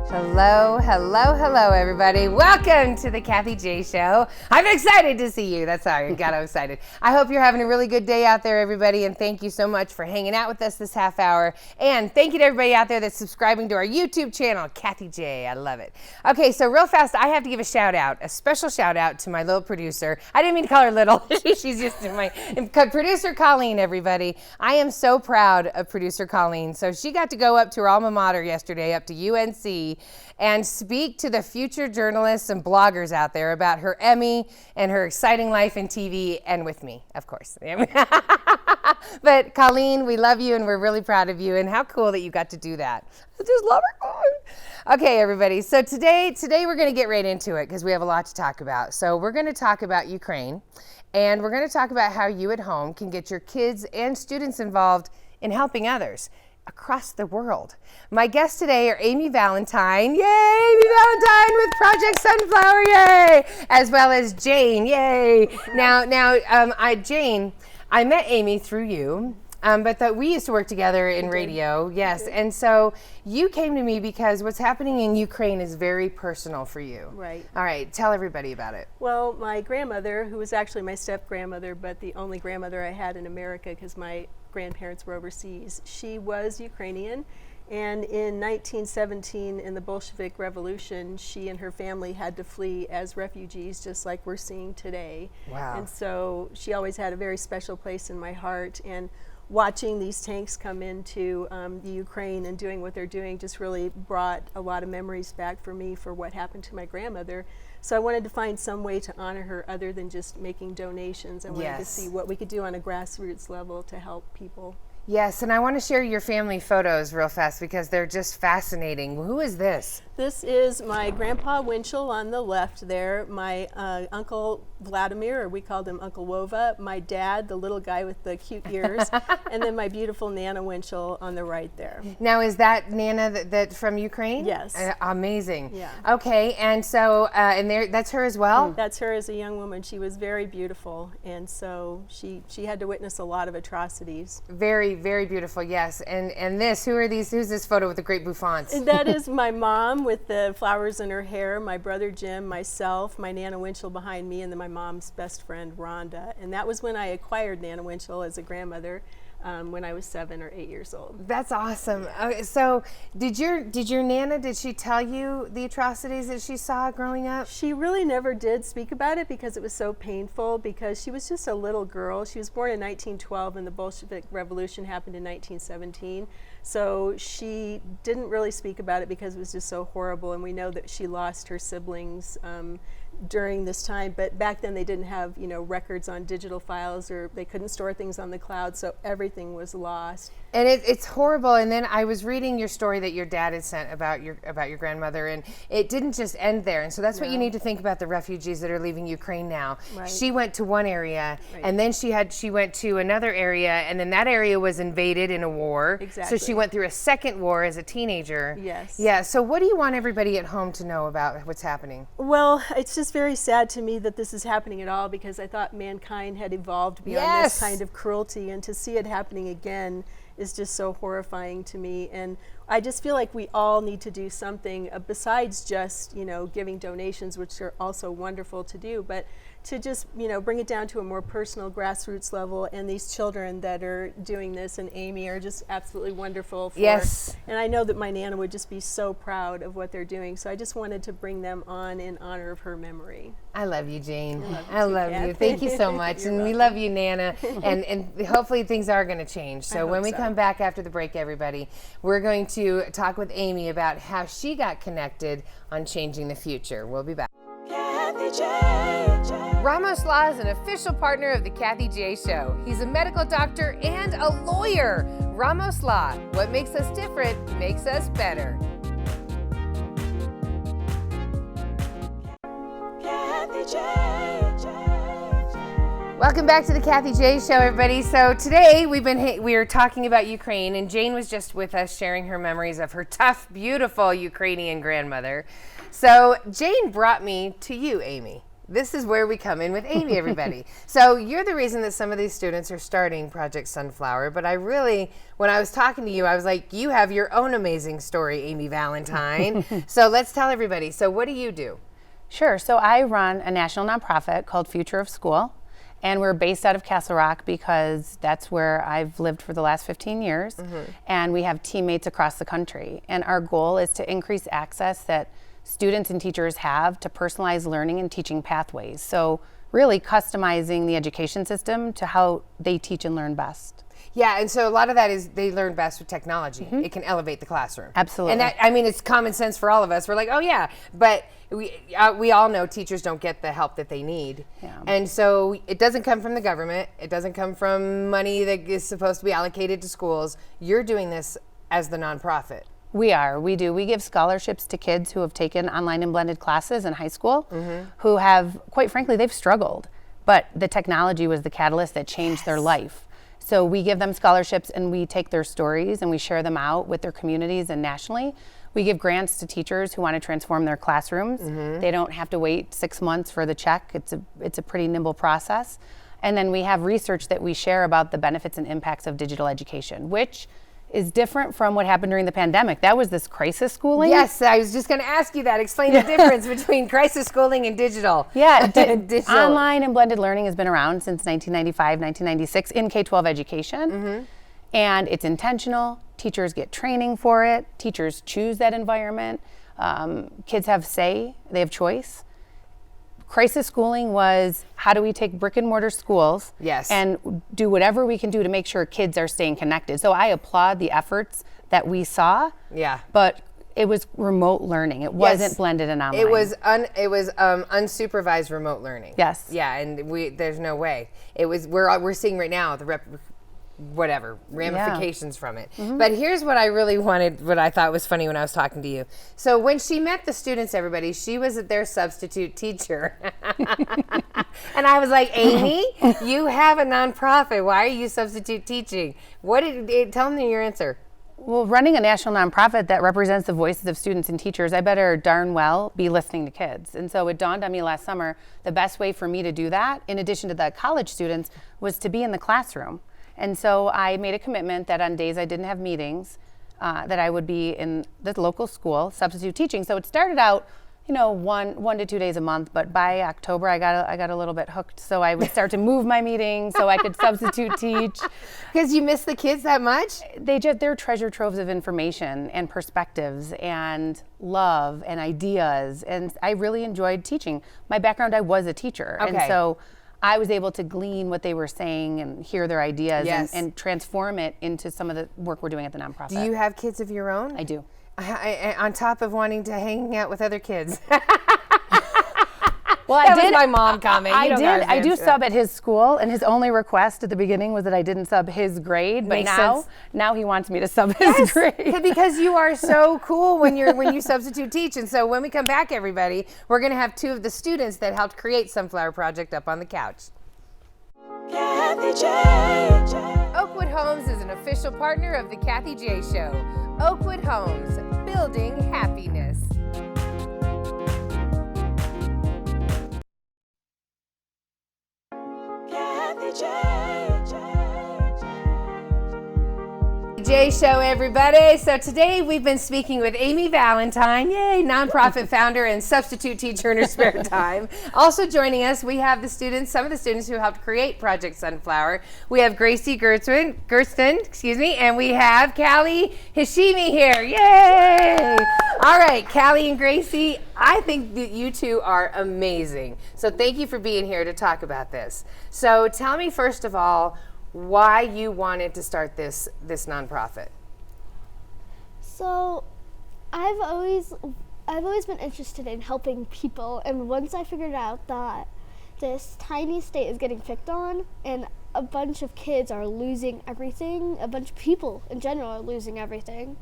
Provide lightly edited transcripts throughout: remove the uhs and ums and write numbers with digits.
Hello, hello, hello, everybody. Welcome to the Kathie J Show. I'm excited to see you. That's how I got excited. I hope you're having a really good day out there, everybody, and thank you so much for hanging out with us this half hour. And thank you to everybody out there that's subscribing to our YouTube channel, Kathie J. I love it. Okay, so real fast, I have to give a shout out, a special shout out to my little producer. I didn't mean to call her little. She's just my producer, Colleen, everybody. I am so proud of producer Colleen. So she got to go up to her alma mater yesterday, up to UNC, and speak to the future journalists and bloggers out there about her Emmy and her exciting life in TV, and with me, of course. But Colleen, we love you and we're really proud of you, and how cool that you got to do that. I just love her. Okay, everybody, so today we're going to get right into it because we have a lot to talk about. So we're going to talk about Ukraine, and we're going to talk about how you at home can get your kids and students involved in helping others across the world. My guests today are Amy Valentine, yay, Amy Valentine with Project Sunflower, yay, as well as Jane, yay. Jane, I met Amy through you, but we used to work together in radio, yes, and so you came to me because what's happening in Ukraine is very personal for you. Right. All right, tell everybody about it. Well, my grandmother, who was actually my step-grandmother, but the only grandmother I had in America because my grandparents were overseas, she was Ukrainian, and in 1917 in the Bolshevik Revolution, she and her family had to flee as refugees, just like we're seeing today. Wow. And so she always had a very special place in my heart, and watching these tanks come into the Ukraine and doing what they're doing just really brought a lot of memories back for me for what happened to my grandmother. So I wanted to find some way to honor her other than just making donations. I wanted to see what we could do on a grassroots level to help people. Yes, and I want to share your family photos real fast because they're just fascinating. Who is this? This is my grandpa Winchell on the left there, my uncle Vladimir, or we called him Uncle Wova, my dad, the little guy with the cute ears, and then my beautiful Nana Winchell on the right there. Now, is that Nana that from Ukraine? Yes. Amazing. Yeah. Okay, and so, that's her as well? That's her as a young woman. She was very beautiful, and so she had to witness a lot of atrocities. Very, very beautiful, yes. And this, who's this photo with the great bouffants? That is my mom with the flowers in her hair, my brother Jim, myself, my Nana Winchell behind me, and then my mom's best friend Rhonda. And that was when I acquired Nana Winchell as a grandmother when I was 7 or 8 years old. That's awesome. Okay, so did your Nana, did she tell you the atrocities that she saw growing up? She really never did speak about it because it was so painful, because she was just a little girl. She was born in 1912 and the Bolshevik Revolution happened in 1917. So she didn't really speak about it because it was just so horrible, and we know that she lost her siblings during this time, but back then they didn't have, records on digital files, or they couldn't store things on the cloud, so everything was lost. And it's horrible. And then I was reading your story that your dad had sent about your grandmother, and it didn't just end there. And so that's what you need to think about the refugees that are leaving Ukraine now. Right. She went to one area, and then she went to another area, and then that area was invaded in a war. Exactly. So she went through a second war as a teenager. Yes. Yeah. So what do you want everybody at home to know about what's happening? Well, it's just very sad to me that this is happening at all, because I thought mankind had evolved beyond this kind of cruelty, and to see it happening again is just so horrifying to me. And I just feel like we all need to do something besides just, giving donations, which are also wonderful to do, but to just, bring it down to a more personal grassroots level. And these children that are doing this, and Amy, are just absolutely wonderful. Yes. And I know that my Nana would just be so proud of what they're doing. So I just wanted to bring them on in honor of her memory. I love you, Jane. I love you. Thank you so much. And we love you, Nana. and hopefully things are going to change. So when we come back after the break, everybody, we're going to talk with Amy about how she got connected on changing the future. We'll be back. Ramos Law is an official partner of the Kathie J Show. He's a medical doctor and a lawyer. Ramos Law, what makes us different makes us better. Welcome back to the Kathie J Show, everybody. So today we are talking about Ukraine, and Jane was just with us sharing her memories of her tough, beautiful Ukrainian grandmother. So Jane brought me to you, Amy. This is where we come in with Amy, everybody. So you're the reason that some of these students are starting Project Sunflower, but I really, when I was talking to you, I was like, you have your own amazing story, Amy Valentine. So let's tell everybody. So what do you do? Sure. So I run a national nonprofit called FUTUREOF.SCHOOL, and we're based out of Castle Rock because that's where I've lived for the last 15 years, and we have teammates across the country. And our goal is to increase access that students and teachers have to personalized learning and teaching pathways. So really customizing the education system to how they teach and learn best. Yeah, and so a lot of that is they learn best with technology. It can elevate the classroom. Absolutely. And that, I mean, it's common sense for all of us. We're like, oh yeah, but we all know teachers don't get the help that they need. Yeah. And so it doesn't come from the government. It doesn't come from money that is supposed to be allocated to schools. You're doing this as the nonprofit. We do. We give scholarships to kids who have taken online and blended classes in high school, who have, quite frankly, they've struggled, but the technology was the catalyst that changed their life. So we give them scholarships and we take their stories and we share them out with their communities and nationally. We give grants to teachers who want to transform their classrooms. They don't have to wait 6 months for the check. It's a pretty nimble process. And then we have research that we share about the benefits and impacts of digital education, which is different from what happened during the pandemic. That was this crisis schooling. Yes, I was just going to ask you that. Explain the difference between crisis schooling and digital. Yeah, digital. Online and blended learning has been around since 1995, 1996 in K-12 education. And it's intentional. Teachers get training for it. Teachers choose that environment. Kids have say, they have choice. Crisis schooling was, how do we take brick and mortar schools and do whatever we can do to make sure kids are staying connected. So I applaud the efforts that we saw, but it was remote learning. It wasn't blended and online. It was unsupervised remote learning. Yes. Yeah, and there's no way. It was, we're seeing right now the ramifications from it. But here's what I really wanted, what I thought was funny when I was talking to you. So when she met the students, everybody, she was their substitute teacher. And I was like, Amy, you have a nonprofit. Why are you substitute teaching? Tell me your answer. Well, running a national nonprofit that represents the voices of students and teachers, I better darn well be listening to kids. And so it dawned on me last summer, the best way for me to do that, in addition to the college students, was to be in the classroom. And so I made a commitment that on days I didn't have meetings, that I would be in the local school substitute teaching. So it started out, 1 to 2 days a month, but by October I got a little bit hooked. So I would start to move my meetings so I could substitute teach. Because you miss the kids that much? They're treasure troves of information and perspectives and love and ideas. And I really enjoyed teaching. My background, I was a teacher. Okay. And so I was able to glean what they were saying and hear their ideas and transform it into some of the work we're doing at the nonprofit. Do you have kids of your own? I do. On top of wanting to hang out with other kids. Well, that was my mom comment. I do sub at his school, and his only request at the beginning was that I didn't sub his grade. But now he wants me to sub his grade. Because you are so cool when you substitute teach. And so when we come back, everybody, we're going to have 2 of the students that helped create Sunflower Project up on the couch. Kathie J. Oakwood Homes is an official partner of the Kathie J Show. Oakwood Homes, building happiness. J Show, everybody. So today we've been speaking with Amy Valentine, nonprofit founder and substitute teacher in her spare time. Also joining us, we have some of the students who helped create Project Sunflower. We have Gracie Gertson, and we have Callie Hashimi here. Yay! All right, Callie and Gracie, I think that you two are amazing. So thank you for being here to talk about this. So tell me, first of all, why you wanted to start this nonprofit. So I've always been interested in helping people, and once I figured out that this tiny state is getting picked on and a bunch of kids are losing everything, a bunch of people in general are losing everything,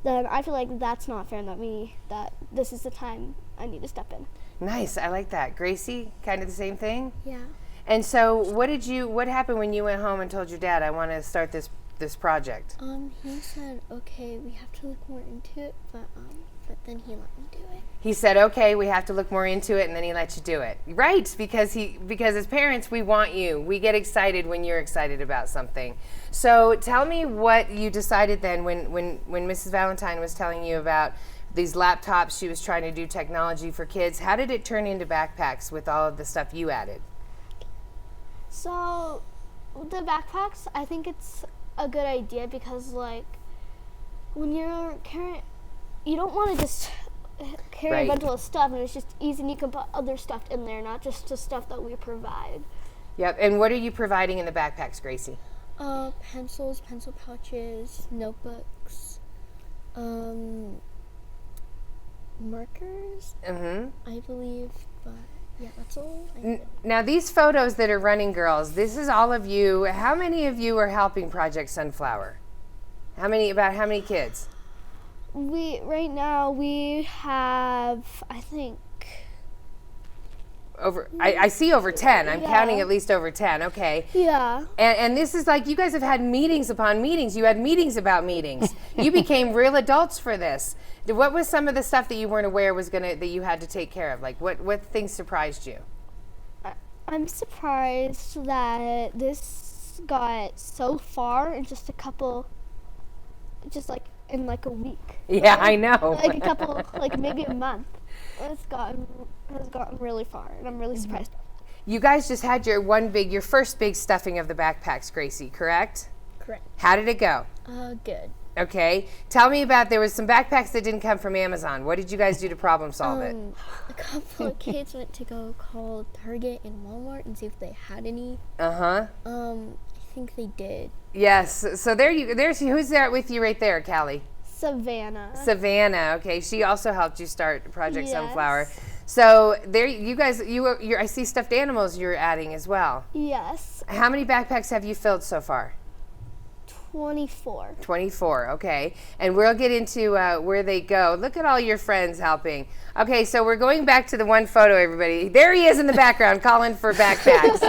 then I feel like that's not fair, that this is the time I need to step in. Nice, I like that. Gracie, kind of the same thing? Yeah. And so what happened when you went home and told your dad, I want to start this this project? He said, okay, we have to look more into it, but then he let me do it. He said, okay, we have to look more into it, and then he let you do it. Right, because as parents, we want you. We get excited when you're excited about something. So tell me what you decided then when Mrs. Valentine was telling you about these laptops, she was trying to do technology for kids. How did it turn into backpacks with all of the stuff you added? So the backpacks, I think it's a good idea because, like, when you're carrying, you don't want to just carry a bundle of stuff, and it's just easy, and you can put other stuff in there, not just the stuff that we provide. Yep, and what are you providing in the backpacks, Gracie? Pencils, pencil pouches, notebooks, markers, I believe, but yeah, that's all. Now these photos that are running, girls, this is all of you. How many of you are helping Project Sunflower? About how many kids? Right now we have, I think, I see over 10. I'm Yeah. counting at least over 10. Okay. yeah. And this is like, you guys have had meetings upon meetings. You had meetings about meetings. You became real adults for this. What was some of the stuff that you weren't aware that you had to take care of? Like what things surprised you? I'm surprised that this got so far in just in like a week. Yeah, I know. Like a couple, like maybe a month. Has gotten really far, and I'm really surprised. You guys just had your first big stuffing of the backpacks, Gracie, correct? Correct. How did it go? Good. Okay. Tell me there was some backpacks that didn't come from Amazon. What did you guys do to problem solve it? A couple of kids went to go call Target and Walmart and see if they had any. Uh-huh. I think they did. Yes. So who's there with you right there, Callie? Savannah. Okay. She also helped you start Project Yes. Sunflower. So there, you guys, I see stuffed animals you're adding as well. Yes. How many backpacks have you filled so far? 24. 24, okay. And we'll get into where they go. Look at all your friends helping. Okay, so we're going back to the one photo, everybody. There he is in the background calling for backpacks.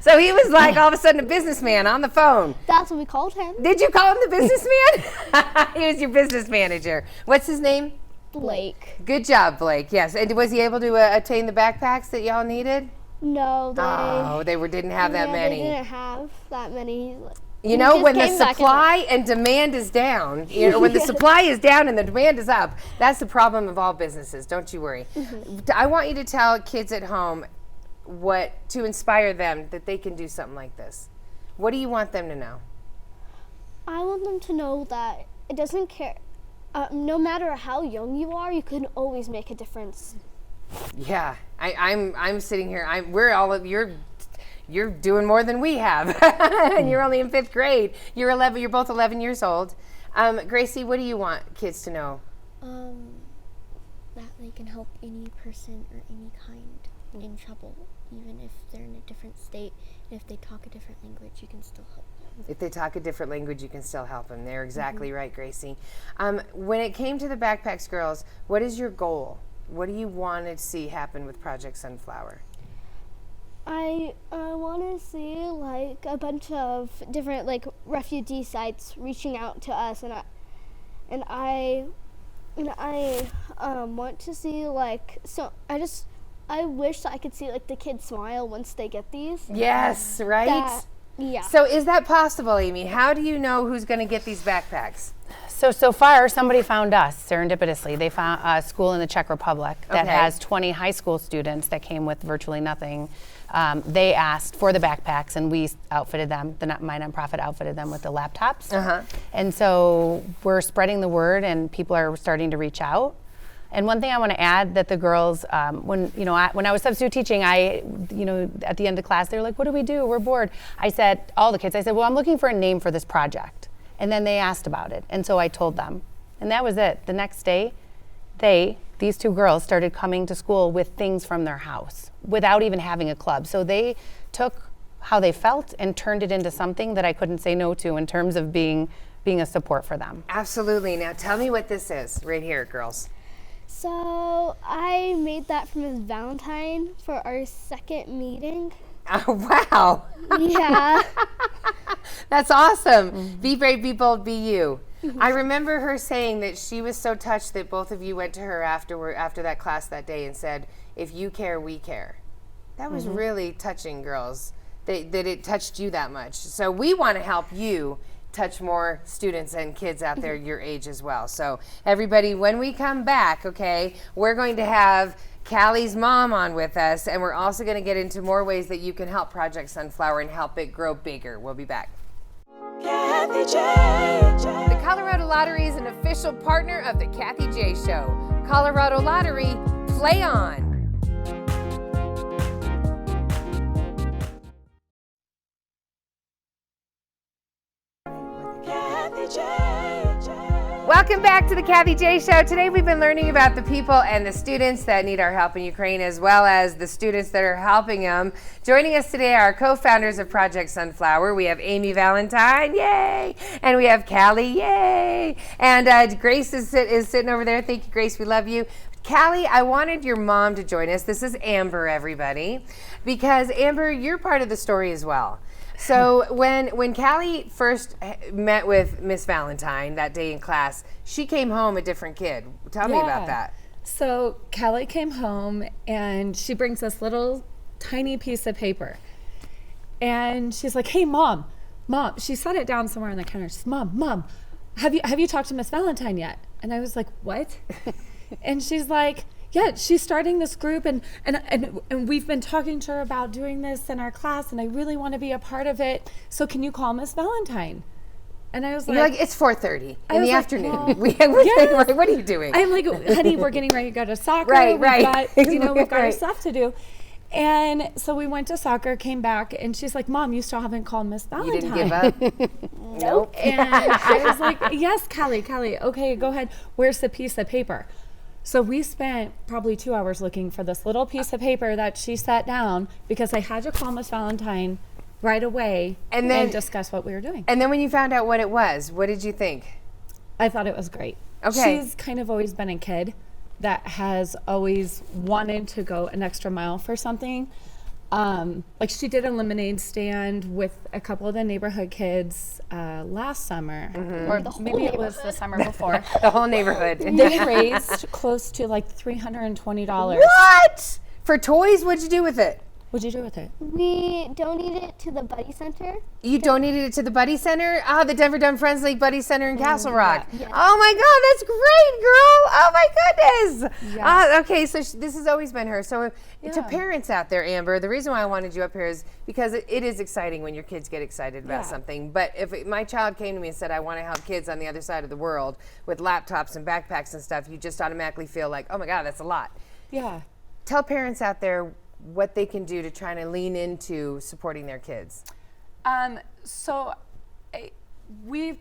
So he was like all of a sudden a businessman on the phone. That's what we called him. Did you call him the businessman? He was your business manager. What's his name? Blake. Good job, Blake. Yes. And was he able to attain the backpacks that y'all needed? No, they didn't have that many. They didn't have that many. You know, when the supply and demand is down, when the supply is down and the demand is up, that's the problem of all businesses. Don't you worry. I want you to tell kids at home to inspire them that they can do something like this. What do you want them to know? I want them to know that it doesn't care. No matter how young you are, you can always make a difference. Yeah, I'm sitting here. You're doing more than we have, and you're only in 5th grade. You're 11. You're both 11 years old. Gracie, what do you want kids to know? That they can help any person or any kind in trouble, even if they're in a different state. And if they talk a different language, you can still help them. If they talk a different language, you can still help them. They're exactly right, Gracie. When it came to the Backpacks Girls, what is your goal? What do you want to see happen with Project Sunflower? I want to see like a bunch of different like refugee sites reaching out to us, and I want to see like I wish that I could see like the kids smile once they get these. Yes, right? Yeah. So is that possible, Amy? How do you know who's going to get these backpacks? So far, somebody found us serendipitously. They found a school in the Czech Republic that has 20 high school students that came with virtually nothing. They asked for the backpacks, and we outfitted them. My nonprofit outfitted them with the laptops. And so we're spreading the word, and people are starting to reach out. And one thing I want to add that the girls, when I was substitute teaching, at the end of class, they were like, "What do we do? We're bored." I said, all the kids, well, I'm looking for a name for this project. And then they asked about it, and so I told them. And that was it. The next day, these two girls started coming to school with things from their house without even having a club. So they took how they felt and turned it into something that I couldn't say no to in terms of being a support for them. Absolutely. Now tell me what this is right here, girls. So I made that for Ms. Valentine for our second meeting. Oh, wow. Yeah. That's awesome. Be brave, be bold, be you. I remember her saying that she was so touched that both of you went to her after that class that day and said, if you care, we care. That was really touching, girls, that it touched you that much. So we want to help you touch more students and kids out there your age as well. So everybody, when we come back, okay, we're going to have Callie's mom on with us, and we're also going to get into more ways that you can help Project Sunflower and help it grow bigger. We'll be back. Kathie J. The Colorado Lottery is an official partner of the Kathie J Show. Colorado Lottery, play on. Welcome back to the Kathie J Show. Today we've been learning about the people and the students that need our help in Ukraine, as well as the students that are helping them. Joining us today are co-founders of Project Sunflower. We have Amy Valentine, yay! And we have Callie, yay! And Grace is sitting over there. Thank you, Grace. We love you. Callie, I wanted your mom to join us. This is Amber, everybody, because Amber, you're part of the story as well. So when Callie first met with Miss Valentine that day in class, she came home a different kid. Tell me about that. So Callie came home and she brings this little tiny piece of paper. And she's like, hey, Mom, she set it down somewhere on the counter. She says, Mom, have you talked to Miss Valentine yet? And I was like, what? And she's like, yeah, she's starting this group and we've been talking to her about doing this in our class, and I really want to be a part of it. So can you call Miss Valentine? And I was like, you're like, it's 4:30 in the afternoon. Well, What are you doing? I'm like, honey, we're getting ready to go to soccer. Right. We've got our stuff to do. And so we went to soccer, came back, and she's like, Mom, you still haven't called Miss Valentine. You didn't give up? Nope. And I was like, yes, Callie, okay, go ahead. Where's the piece of paper? So we spent probably 2 hours looking for this little piece of paper that she set down, because I had to call Miss Valentine right away and discuss what we were doing. And then when you found out what it was, what did you think? I thought it was great. Okay. She's kind of always been a kid that has always wanted to go an extra mile for something. Like she did a lemonade stand with a couple of the neighborhood kids last summer, or maybe it was the summer before. The whole neighborhood. They raised close to like $320. What? For toys? What'd you do with it? What'd you do with it? We donated it to the Buddy Center. You donated it to the Buddy Center? Ah, the Denver Dumb Friends League Buddy Center in Castle Rock. Yeah. Oh my God, that's great, girl. Oh my goodness. Yeah. Okay, so this has always been her. So to parents out there, Amber, the reason why I wanted you up here is because it is exciting when your kids get excited about something. But if my child came to me and said, I want to help kids on the other side of the world with laptops and backpacks and stuff, you just automatically feel like, oh my God, that's a lot. Yeah. Tell parents out there what they can do to try to lean into supporting their kids. So we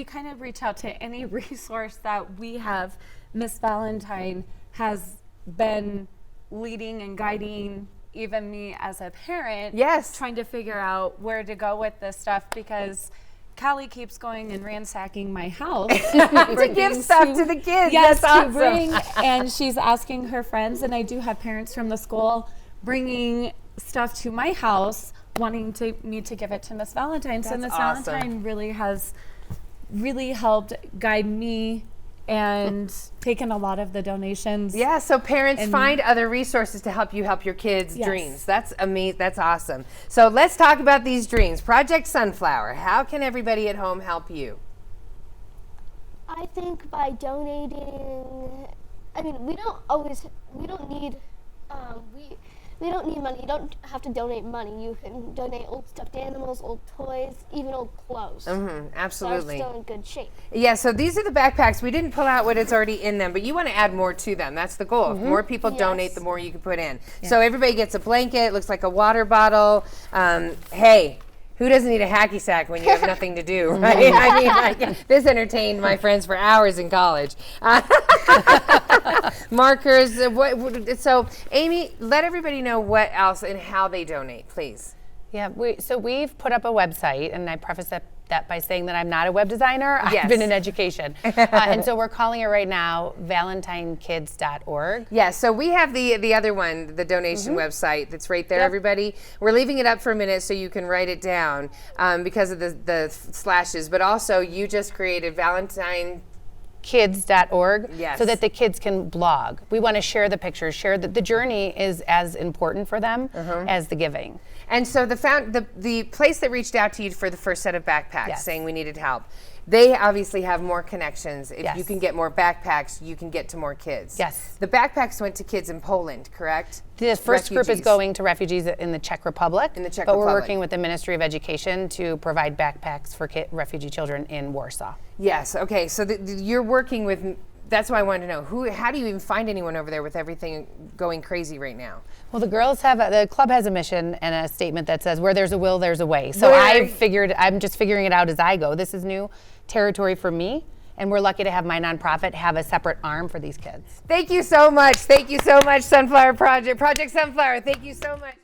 kind of reach out to any resource that we have. Miss Valentine has been leading and guiding even me as a parent. Yes. Trying to figure out where to go with this stuff, because Callie keeps going and ransacking my house to give stuff to the kids. Yes, that's awesome. to bring, and she's asking her friends, and I do have parents from the school bringing stuff to my house, wanting me to give it to Miss Valentine. So Miss Valentine really has helped guide me and taken a lot of the donations. Yeah, so parents, find other resources to help you help your kids' dreams. That's amazing. That's awesome. So let's talk about these dreams. Project Sunflower. How can everybody at home help you? I think by donating. I mean, we don't need money. You don't have to donate money. You can donate old stuffed animals, old toys, even old clothes. Absolutely. They're still in good shape. Yeah, so these are the backpacks. We didn't pull out what is already in them, but you want to add more to them. That's the goal. If more people donate, the more you can put in. So everybody gets a blanket. It looks like a water bottle. Hey, who doesn't need a hacky sack when you have nothing to do, right? I mean, this entertained my friends for hours in college. Markers. So, Amy, let everybody know what else and how they donate, please. Yeah, so we've put up a website, and I preface that by saying that I'm not a web designer. Yes. I've been in education. And so we're calling it right now ValentineKids.org. Yeah, so we have the other one, the donation website that's right there, everybody. We're leaving it up for a minute so you can write it down because of the slashes, but also you just created Kids.org, Yes. so that the kids can blog. We want to share the pictures, share that the journey is as important for them as the giving. And so the place that reached out to you for the first set of backpacks Yes. saying we needed help, they obviously have more connections. If Yes. you can get more backpacks, you can get to more kids. Yes. The backpacks went to kids in Poland, correct? The first group is Refugees. going to refugees in the Czech Republic. In the Czech but we're Republic. working with the Ministry of Education to provide backpacks for refugee children in Warsaw. Yes, okay, so you're working with, that's why I wanted to know, how do you even find anyone over there with everything going crazy right now? Well, the club has a mission and a statement that says, where there's a will, there's a way. So I'm just figuring it out as I go. This is new territory for me, and we're lucky to have my nonprofit have a separate arm for these kids. Thank you so much. Thank you so much, Sunflower Project. Project Sunflower, thank you so much.